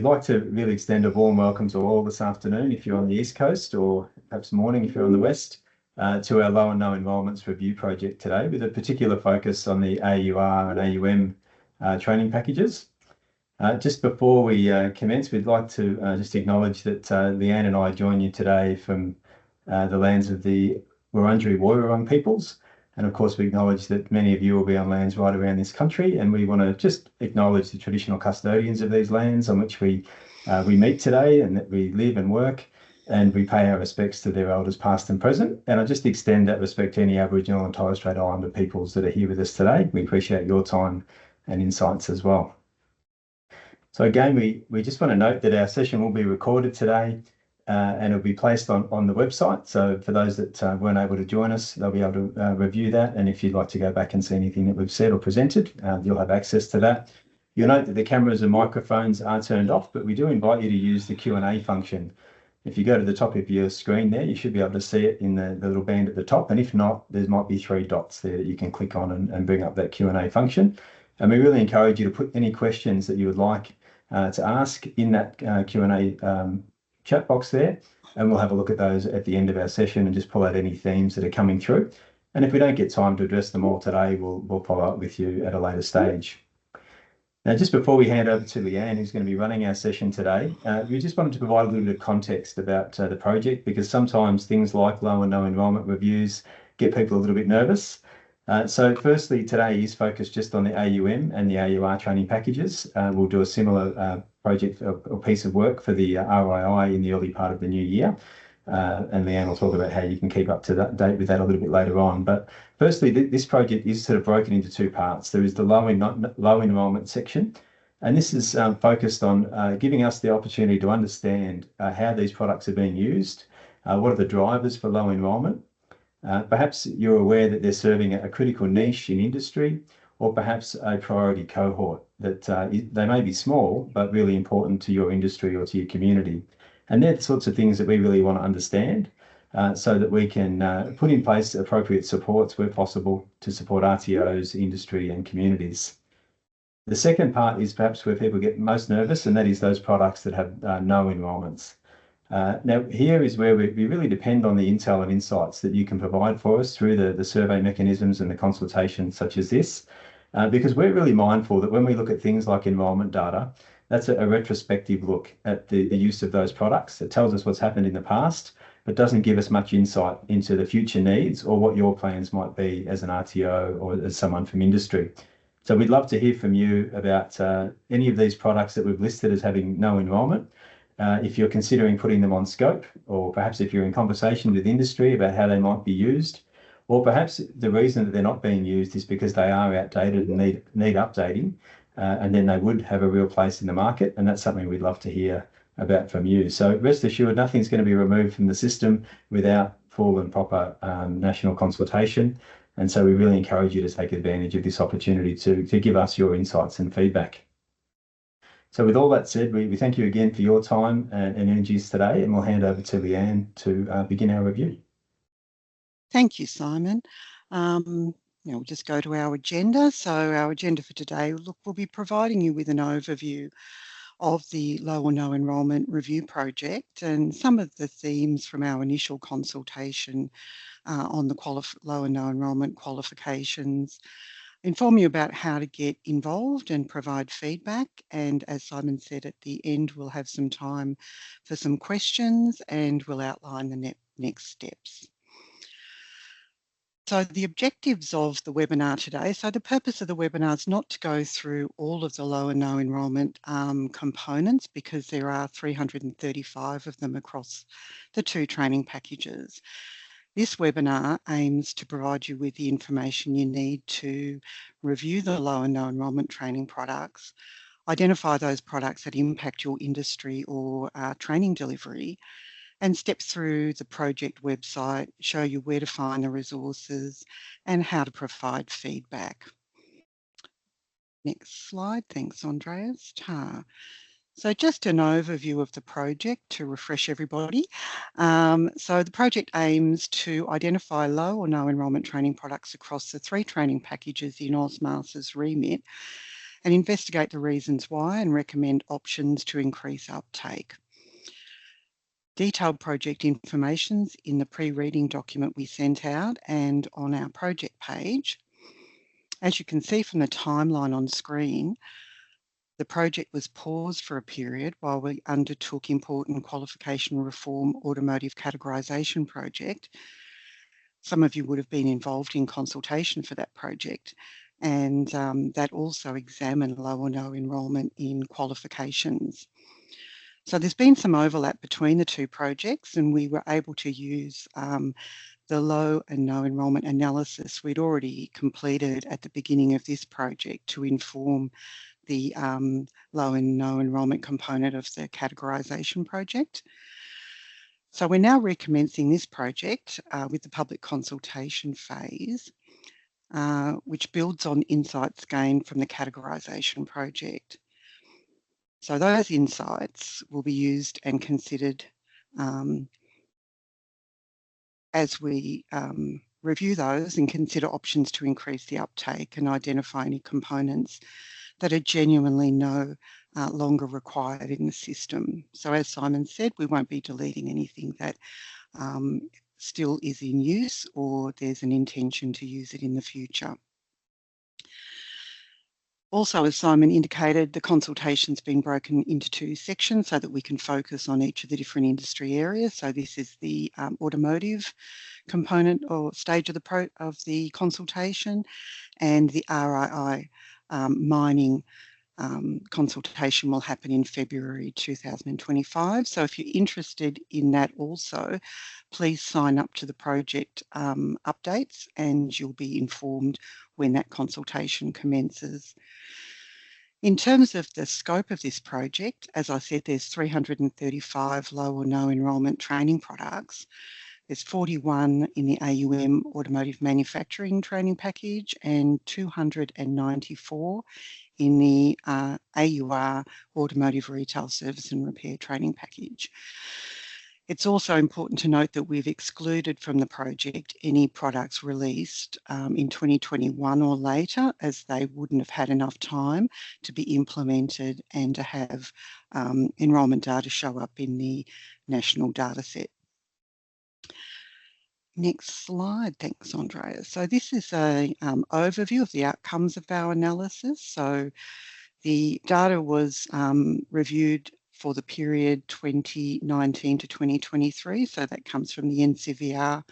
we'd like to really extend a warm welcome to all this afternoon, if you're on the East Coast, or perhaps morning if you're on the West, to our Low and No Enrolments Review Project today, with a particular focus on the AUR and AUM training packages. Just before we commence, we'd like to just acknowledge that Leanne and I join you today from the lands of the Wurundjeri Woiwurrung peoples. And of course, we acknowledge that many of you will be on lands right around this country, and we want to just acknowledge the traditional custodians of these lands on which we meet today, and that we live and work, and we pay our respects to their elders past and present. And I just extend that respect to any Aboriginal and Torres Strait Islander peoples that are here with us today. We appreciate your time and insights as well. So again, we just want to note that our session will be recorded today, and it'll be placed on the website. So for those that weren't able to join us, they'll be able to review that. And if you'd like to go back and see anything that we've said or presented, you'll have access to that. You'll note that the cameras and microphones are turned off, but we do invite you to use the Q&A function. If you go to the top of your screen there, you should be able to see it in the little band at the top. And if not, there might be 3 dots there that you can click on and bring up that Q&A function. And we really encourage you to put any questions that you would like to ask in that Q&A chat box there, and we'll have a look at those at the end of our session and just pull out any themes that are coming through. And if we don't get time to address them all today, we'll follow up with you at a later stage. Now, just before we hand over to Leanne, who's going to be running our session today, we just wanted to provide a little bit of context about the project, because sometimes things like low and no enrolment reviews get people a little bit nervous. So firstly, today is focused just on the AUM and the AUR training packages. We'll do a similar project or piece of work for the RII in the early part of the new year. And Leanne will talk about how you can keep up to date with that a little bit later on. But firstly, this project is sort of broken into 2 parts. There is the low enrolment section, and this is focused on giving us the opportunity to understand how these products are being used, what are the drivers for low enrolment. Perhaps you're aware that they're serving a critical niche in industry, or perhaps a priority cohort that they may be small, but really important to your industry or to your community. And they're the sorts of things that we really want to understand so that we can put in place appropriate supports where possible to support RTOs, industry and communities. The second part is perhaps where people get most nervous, and that is those products that have no enrolments. Now, here is where we really depend on the intel and insights that you can provide for us through the survey mechanisms and the consultation such as this, because we're really mindful that when we look at things like enrolment data, that's a retrospective look at the use of those products. It tells us what's happened in the past, but doesn't give us much insight into the future needs or what your plans might be as an RTO or as someone from industry. So we'd love to hear from you about any of these products that we've listed as having no enrolment. If you're considering putting them on scope, or perhaps if you're in conversation with industry about how they might be used, or perhaps the reason that they're not being used is because they are outdated and need updating, and then they would have a real place in the market, and that's something we'd love to hear about from you. So rest assured, nothing's going to be removed from the system without full and proper national consultation, and so we really encourage you to take advantage of this opportunity to give us your insights and feedback. So with all that said, we thank you again for your time and energies today, and we'll hand over to Leanne to begin our review. Thank you, Simon. We'll just go to our agenda. So our agenda for today, we'll be providing you with an overview of the Low or No Enrolment Review Project and some of the themes from our initial consultation on the low and no enrolment qualifications, inform you about how to get involved and provide feedback. And as Simon said, at the end, we'll have some time for some questions and we'll outline the next steps. So the objectives of the webinar today, so the purpose of the webinar is not to go through all of the low and no enrolment components, because there are 335 of them across the 2 training packages. This webinar aims to provide you with the information you need to review the low and no enrolment training products, identify those products that impact your industry or training delivery, and step through the project website, show you where to find the resources and how to provide feedback. Next slide. Thanks, Andreas. So just an overview of the project to refresh everybody. So the project aims to identify low or no enrolment training products across the 3 training packages in AUSMAS's remit, and investigate the reasons why and recommend options to increase uptake. Detailed project information's in the pre-reading document we sent out and on our project page. As you can see from the timeline on screen, the project was paused for a period while we undertook important qualification reform automotive categorisation project. Some of you would have been involved in consultation for that project, and that also examined low or no enrolment in qualifications. So there's been some overlap between the two projects, and we were able to use the low and no enrolment analysis we'd already completed at the beginning of this project to inform the low and no enrolment component of the categorisation project. So we're now recommencing this project with the public consultation phase, which builds on insights gained from the categorisation project. So those insights will be used and considered as we review those and consider options to increase the uptake and identify any components that are genuinely no longer required in the system. So as Simon said, we won't be deleting anything that still is in use or there's an intention to use it in the future. Also, as Simon indicated, the consultation's been broken into two sections so that we can focus on each of the different industry areas. So this is the automotive component or stage of the consultation, and the RII mining consultation will happen in February 2025. So if you're interested in that also, please sign up to the project updates and you'll be informed when that consultation commences. In terms of the scope of this project, as I said, there's 335 low or no enrolment training products. There's 41 in the AUM automotive manufacturing training package and 294 in the AUR automotive retail service and repair training package. It's also important to note that we've excluded from the project any products released in 2021 or later, as they wouldn't have had enough time to be implemented and to have enrolment data show up in the national data set. Next slide. Thanks, Andrea. So this is an overview of the outcomes of our analysis. So the data was reviewed for the period 2019 to 2023. So that comes from the NCVR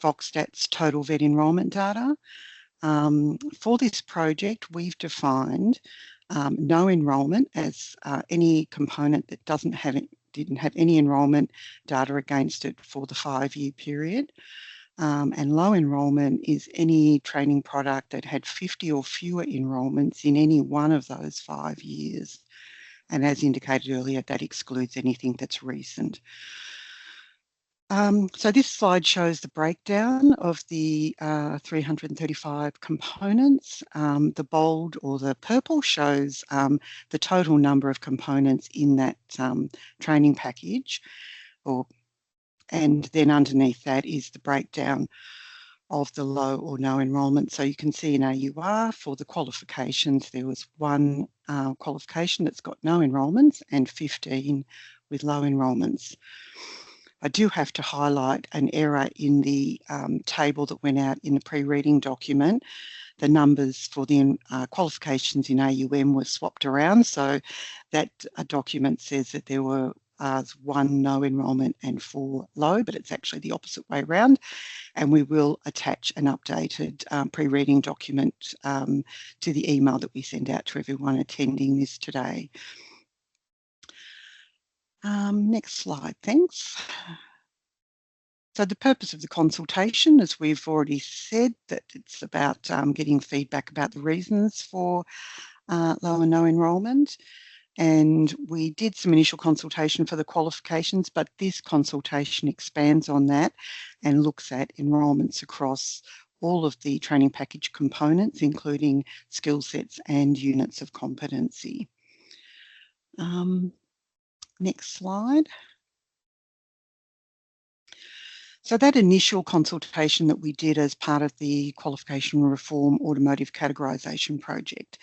VoxStats total vet enrolment data. For this project, we've defined no enrolment as any component that didn't have any enrolment data against it for the 5-year period. And low enrolment is any training product that had 50 or fewer enrolments in any one of those 5 years. And as indicated earlier, that excludes anything that's recent. So this slide shows the breakdown of the 335 components. The bold or the purple shows the total number of components in that training package, and then underneath that is the breakdown of the low or no enrolment. So you can see in AUR for the qualifications, there was one qualification that's got no enrolments and 15 with low enrolments. I do have to highlight an error in the table that went out in the pre-reading document. The numbers for the qualifications in AUM were swapped around. So that document says that there were 1 no enrolment and 4 low, but it's actually the opposite way around. And we will attach an updated pre-reading document to the email that we send out to everyone attending this today. Next slide, thanks. So the purpose of the consultation, as we've already said, that it's about getting feedback about the reasons for low and no enrolment. And we did some initial consultation for the qualifications, but this consultation expands on that and looks at enrolments across all of the training package components, including skill sets and units of competency. Next slide. So that initial consultation that we did as part of the Qualification Reform Automotive Categorisation Project,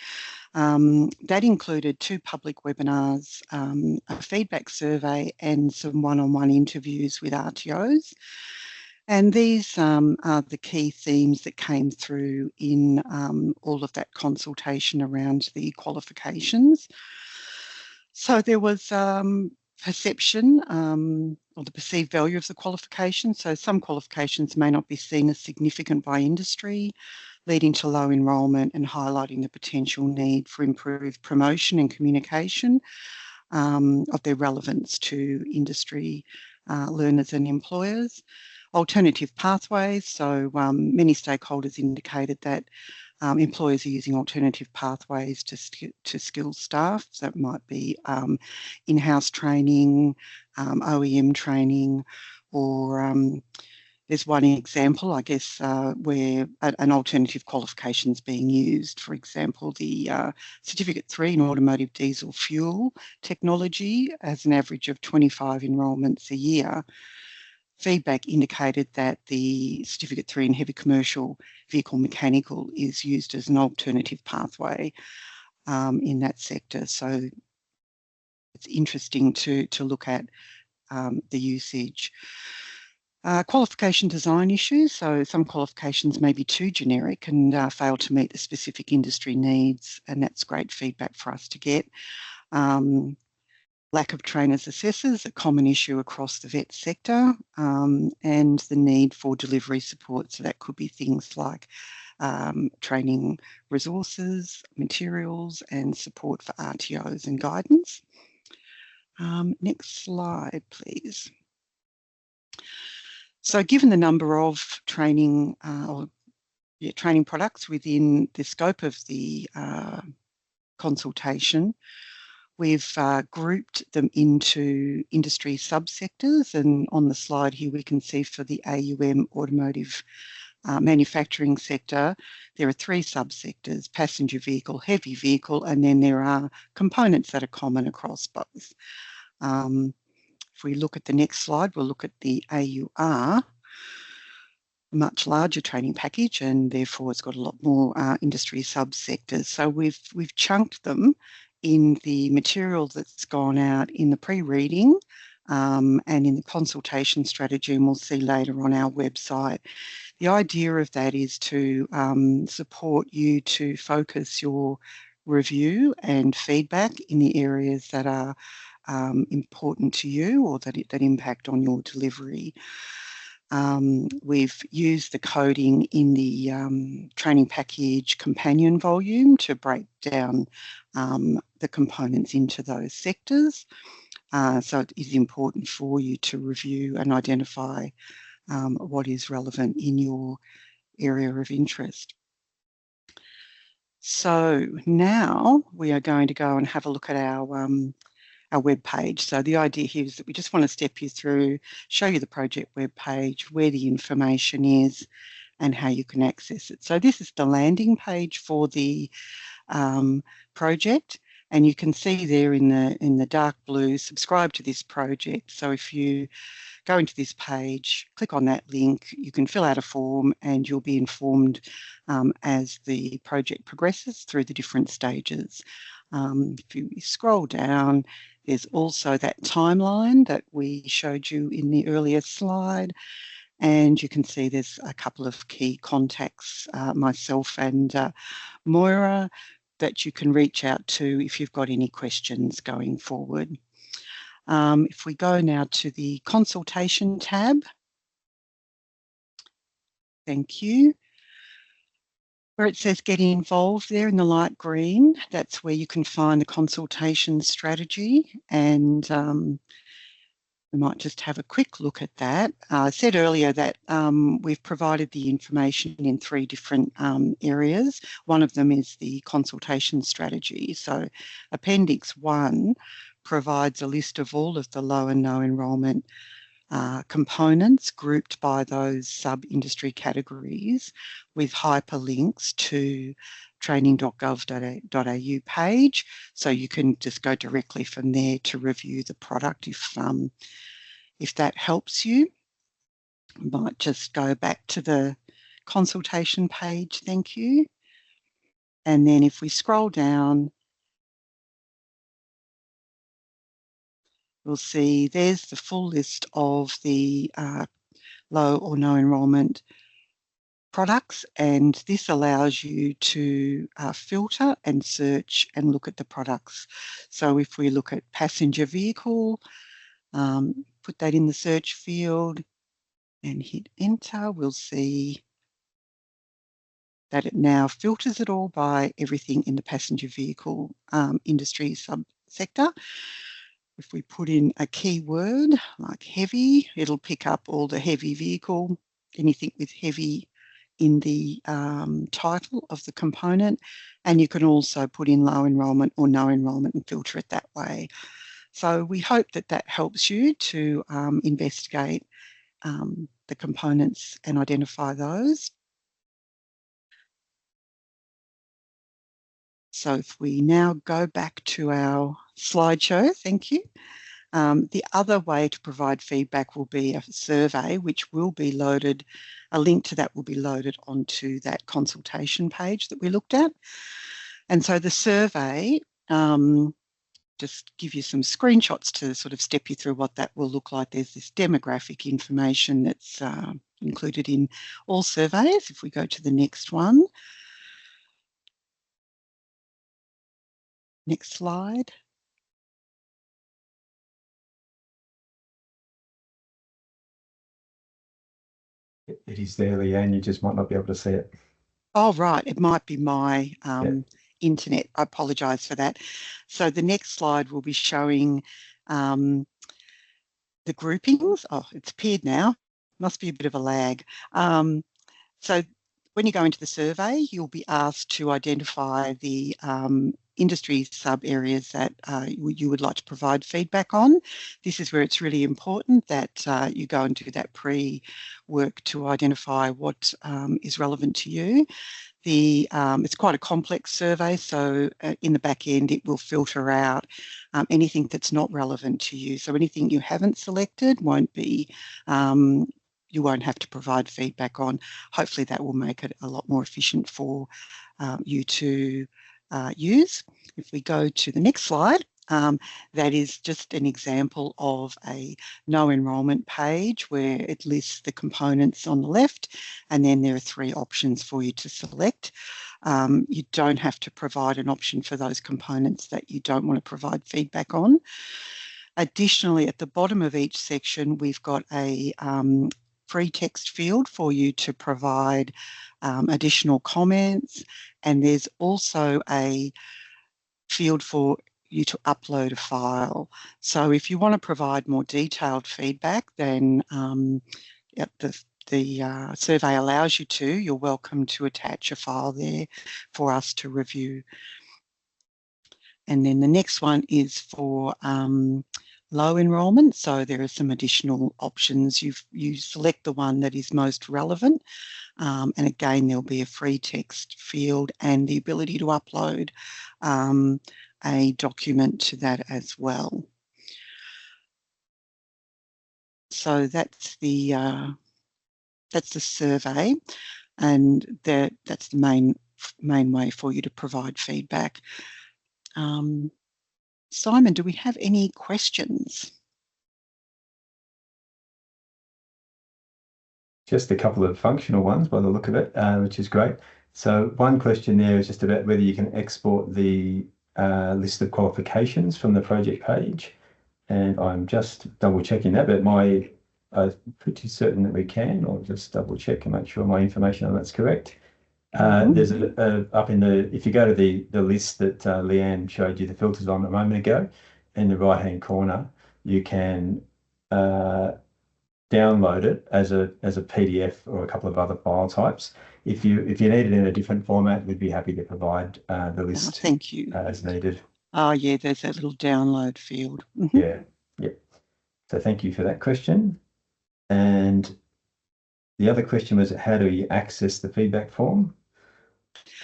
that included 2 public webinars, a feedback survey and some one-on-one interviews with RTOs. And these are the key themes that came through in all of that consultation around the qualifications. So there was perception or the perceived value of the qualification. So some qualifications may not be seen as significant by industry, leading to low enrolment and highlighting the potential need for improved promotion and communication of their relevance to industry learners and employers. Alternative pathways. So many stakeholders indicated that employers are using alternative pathways to skill staff. So it might be in-house training, OEM training, or there's one example, I guess, where an alternative qualification is being used. For example, the Certificate 3 in Automotive Diesel Fuel Technology has an average of 25 enrolments a year. Feedback indicated that the Certificate 3 in Heavy Commercial Vehicle Mechanical is used as an alternative pathway in that sector. So it's interesting to look at the usage. Qualification design issues. So some qualifications may be too generic and fail to meet the specific industry needs, and that's great feedback for us to get. Lack of trainers assessors, a common issue across the vet sector, and the need for delivery support. So that could be things like training resources, materials, and support for RTOs and guidance. Next slide, please. So given the number of training training products within the scope of the consultation, we've grouped them into industry subsectors, and on the slide here we can see for the AUM automotive manufacturing sector, there are 3 subsectors: passenger vehicle, heavy vehicle, and then there are components that are common across both. If we look at the next slide, we'll look at the AUR, a much larger training package, and therefore it's got a lot more industry subsectors. So we've chunked them in the material that's gone out in the pre-reading and in the consultation strategy, and we'll see later on our website. The idea of that is to support you to focus your review and feedback in the areas that are important to you or that impact on your delivery. We've used the coding in the training package companion volume to break down the components into those sectors. So it is important for you to review and identify what is relevant in your area of interest. So now we are going to go and have a look at our web page. So the idea here is that we just want to step you through, show you the project web page, where the information is, and how you can access it. So this is the landing page for the project, and you can see there in the dark blue, subscribe to this project. So if you go into this page, click on that link, you can fill out a form and you'll be informed as the project progresses through the different stages. If you scroll down, there's also that timeline that we showed you in the earlier slide, and you can see there's a couple of key contacts, myself and Moira, that you can reach out to if you've got any questions going forward. If we go now to the consultation tab, thank you. Where it says get involved there in the light green, that's where you can find the consultation strategy, and we might just have a quick look at that. I said earlier that we've provided the information in 3 different areas. One of them is the consultation strategy. So Appendix 1 provides a list of all of the low and no enrolment components grouped by those sub-industry categories with hyperlinks to training.gov.au page, so you can just go directly from there to review the product if that helps you. Might just go back to the consultation page, thank you. And then if we scroll down, we'll see there's the full list of the low or no enrolment products, and this allows you to filter and search and look at the products. So if we look at passenger vehicle, put that in the search field and hit enter, we'll see that it now filters it all by everything in the passenger vehicle industry subsector. If we put in a keyword like heavy, it'll pick up all the heavy vehicle, anything with heavy in the title of the component. And you can also put in low enrolment or no enrolment and filter it that way. So we hope that that helps you to investigate the components and identify those. So if we now go back to our slideshow, thank you. The other way to provide feedback will be a survey, which will be loaded, a link to that will be loaded onto that consultation page that we looked at. And so the survey, just give you some screenshots to sort of step you through what that will look like. There's this demographic information that's included in all surveys. If we go to the next one. Next slide. It is there, Leanne. You just might not be able to see it. Oh, right. It might be my internet. I apologise for that. So the next slide will be showing the groupings. Oh, it's appeared now. Must be a bit of a lag. So when you go into the survey, you'll be asked to identify the industry sub areas that you would like to provide feedback on. This is where it's really important that you go and do that pre-work to identify what is relevant to you. It's quite a complex survey, so in the back end it will filter out anything that's not relevant to you. So anything you haven't selected won't be you won't have to provide feedback on. Hopefully that will make it a lot more efficient for you to use. If we go to the next slide, that is just an example of a no enrolment page where it lists the components on the left, and then there are 3 options for you to select. You don't have to provide an option for those components that you don't want to provide feedback on. Additionally, at the bottom of each section, we've got a free text field for you to provide additional comments, and there's also a field for you to upload a file. So if you want to provide more detailed feedback than the survey allows you to, you're welcome to attach a file there for us to review. And then the next one is for low enrolment. So there are some additional options. You select the one that is most relevant. And again, there'll be a free text field and the ability to upload a document to that as well. So that's the survey, and that's the main way for you to provide feedback. Simon, do we have any questions? Just a couple of functional ones by the look of it, which is great. So one question there is just about whether you can export the list of qualifications from the project page. And I'm just double checking that, but I'm pretty certain that we can. I'll just double check and make sure my information on that's correct. There's up in the, if you go to the list that Leanne showed you the filters on a moment ago, in the right-hand corner, you can download it as a PDF or a couple of other file types. If you need it in a different format, we'd be happy to provide the list thank you. As needed. Oh yeah, there's that little download field. Yeah. So thank you for that question. And the other question was, how do you access the feedback form?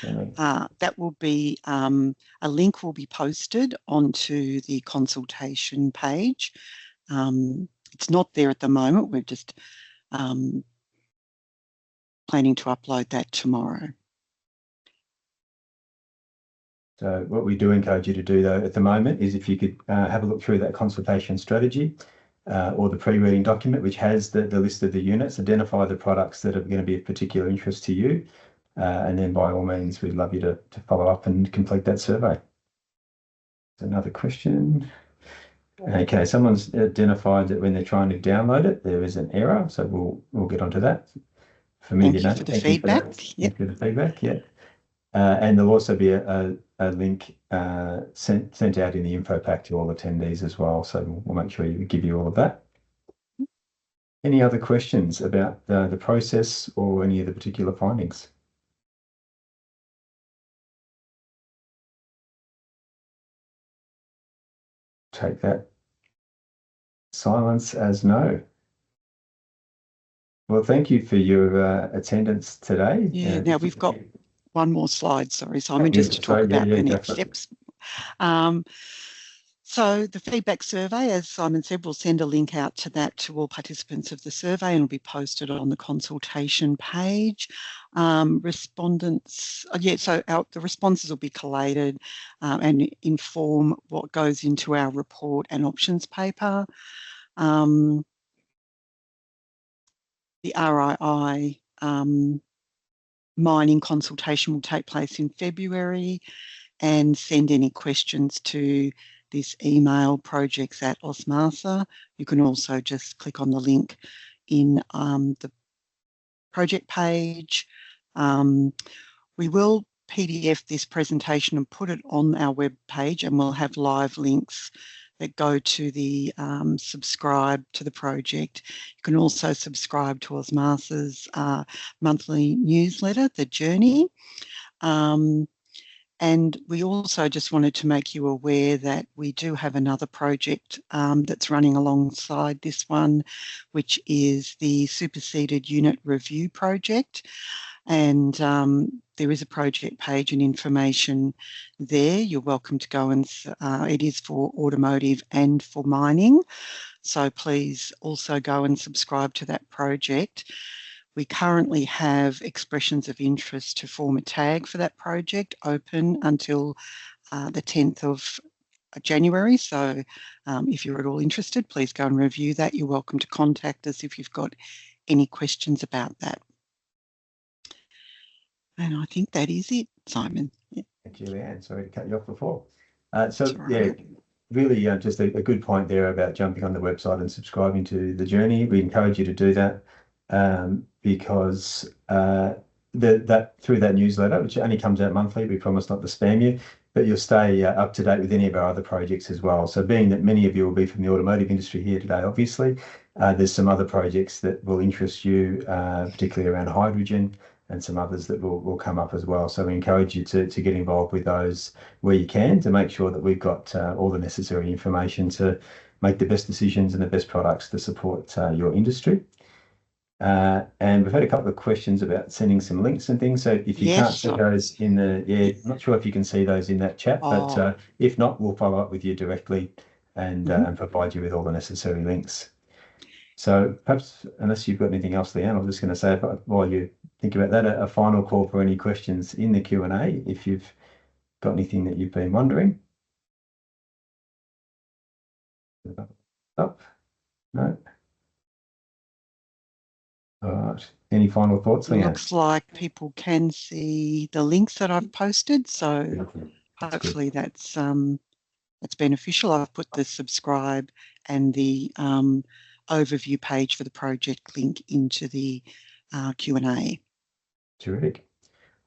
That will be, a link will be posted onto the consultation page. It's not there at the moment. We've just planning to upload that tomorrow. So what we do encourage you to do though at the moment is if you could have a look through that consultation strategy or the pre-reading document, which has the list of the units, identify the products that are going to be of particular interest to you. And then by all means, we'd love you to follow up and complete that survey. Another question. Okay, someone's identified that when they're trying to download it, there is an error. So we'll get onto that. Thank you for the feedback. Thank you for the feedback. Yeah. And there'll also be a link sent out in the info pack to all attendees as well. So we'll make sure we give you all of that. Any other questions about the process or any of the particular findings? Take that silence as no. Well, thank you for your attendance today. Yeah, now we've got one more slide, sorry, Simon, just to talk about the next steps. So the feedback survey, as Simon said, we'll send a link out to that to all participants of the survey and it'll be posted on the consultation page. Respondents, the responses will be collated and inform what goes into our report and options paper. The RII mining consultation will take place in February, and send any questions to this email, projects@osmasa. You can also just click on the link in the project page. We will PDF this presentation and put it on our web page, and we'll have live links that go to the subscribe to the project. You can also subscribe to Osmasa's monthly newsletter, The Journey. And we also just wanted to make you aware that we do have another project that's running alongside this one, which is the Superseded Unit Review Project. And there is a project page and information there. You're welcome to go and it is for automotive and for mining. So please also go and subscribe to that project. We currently have expressions of interest to form a tag for that project open until the 10th of January. So if you're at all interested, please go and review that. You're welcome to contact us if you've got any questions about that. And I think that is it, Simon. Yeah. Thank you, Leanne. Sorry to cut you off before. Yeah, really just a good point there about jumping on the website and subscribing to The Journey. We encourage you to do that because through that newsletter, which only comes out monthly, we promise not to spam you, but you'll stay up to date with any of our other projects as well. So being that many of you will be from the automotive industry here today, obviously, there's some other projects that will interest you, particularly around hydrogen, and some others that will come up as well. So we encourage you to get involved with those where you can, to make sure that we've got all the necessary information to make the best decisions and the best products to support your industry. And we've had a couple of questions about sending some links and things. So if you can't see those in the, I'm not sure if you can see those in that chat, but if not, we'll follow up with you directly and provide you with all the necessary links. So perhaps, unless you've got anything else, Leanne, I'm just going to say, while you think about that, a final call for any questions in the Q&A, if you've got anything that you've been wondering. Up? No? All right. Any final thoughts, Leanne? Looks like people can see the links that I've posted, so hopefully that's beneficial. I've put the subscribe and the overview page for the project link into the Q&A. Terrific.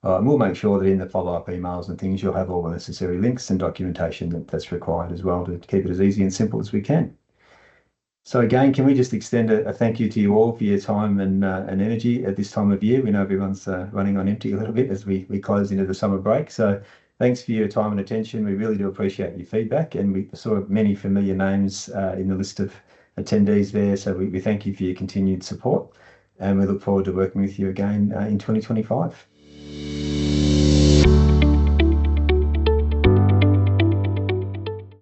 And we'll make sure that in the follow-up emails and things, you'll have all the necessary links and documentation that's required as well, to keep it as easy and simple as we can. So again, can we just extend a thank you to you all for your time and energy at this time of year? We know everyone's running on empty a little bit as we close into the summer break. So thanks for your time and attention. We really do appreciate your feedback, and we saw many familiar names in the list of attendees there. So we thank you for your continued support, and we look forward to working with you again in 2025.